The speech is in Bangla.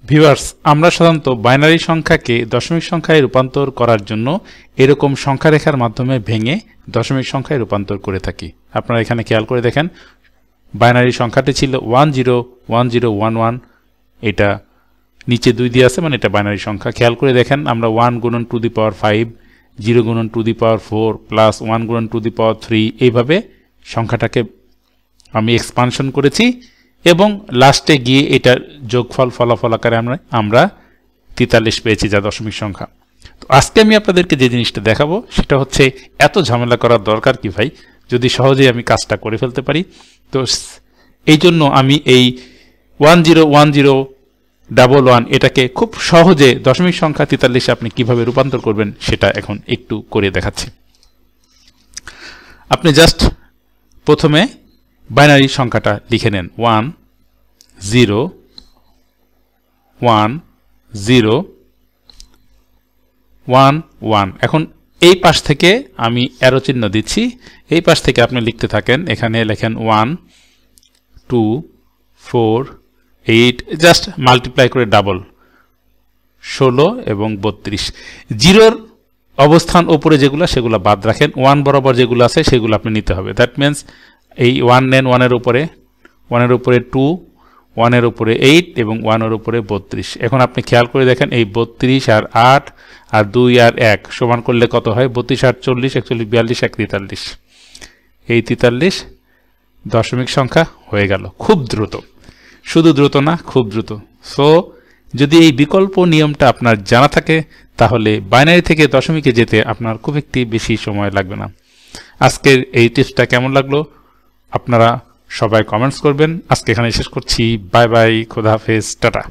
ভিউয়ার্স, আমরা সাধারণত বাইনারি সংখ্যাকে দশমিক সংখ্যায় রূপান্তর করার জন্য এরকম সংখ্যা রেখার মাধ্যমে ভেঙে দশমিক সংখ্যায় রূপান্তর করে থাকি। আপনারা এখানে খেয়াল করে দেখেন, বাইনারি সংখ্যাটি ছিল 101011, এটা নিচে 2 দিয়ে আছে, মানে এটা বাইনারি সংখ্যা। খেয়াল করে দেখেন, আমরা 1 গুণন টু দি পাওয়ার 5, 0 গুণন টু দি পাওয়ার 4 প্লাস 1 গুণন টু দি পাওয়ার 3, এইভাবে সংখ্যাটাকে আমি এক্সপানশন করেছি এবং লাস্টে গিয়ে এটার যোগফল ফলাফল আকারে আমরা 43 পেয়েছি, যা দশমিক সংখ্যা। তো আজকে আমি আপনাদেরকে যে জিনিসটা দেখাবো সেটা হচ্ছে, এত ঝামেলা করার দরকার কি ভাই, যদি সহজেই আমি কাজটা করে ফেলতে পারি। তো এই জন্য আমি এই 101011 এটাকে খুব সহজে দশমিক সংখ্যা 43 আপনি কিভাবে রূপান্তর করবেন সেটা এখন একটু করে দেখাচ্ছি। আপনি জাস্ট প্রথমে বাইনারি সংখ্যাটা লিখে নেন, 1 0 1 0 1 1। এখন এই পাশ থেকে আমি অ্যারো চিহ্ন দিচ্ছি, এই পাশ থেকে আপনি লিখতে থাকেন। এখানে লেখেন 1 2 4 8, জাস্ট মাল্টিপ্লাই করে ডাবল, 16 এবং 32। জিরোর অবস্থান উপরে যেগুলো সেগুলো বাদ রাখেন, 1 বরাবর যেগুলো আছে সেগুলো আপনি নিতে হবে। দ্যাট মিনস এই 1 নেন 1 এর উপরে 2, 1 এর উপরে 8 এবং 1 এর উপরে 32। এখন আপনি খেয়াল করে দেখেন, এই 32 আর 8 আর 2 আর 1 সমান করলে কত হয়? 32 8 40 41 42 1 43। এই 43 দশমিক সংখ্যা হয়ে গেল খুব দ্রুত। শুধু দ্রুত না, খুব দ্রুত। সো যদি এই বিকল্প নিয়মটা আপনার জানা থাকে তাহলে বাইনারি থেকে দশমিকে যেতে আপনার খুব একটি বেশি সময় লাগবে না। আজকের এই টিপসটা কেমন লাগলো আপনারা সবাই কমেন্টস করবেন। আজকে এখানে শেষ করছি। বাই বাই, খোদা হাফেজ, টাটা।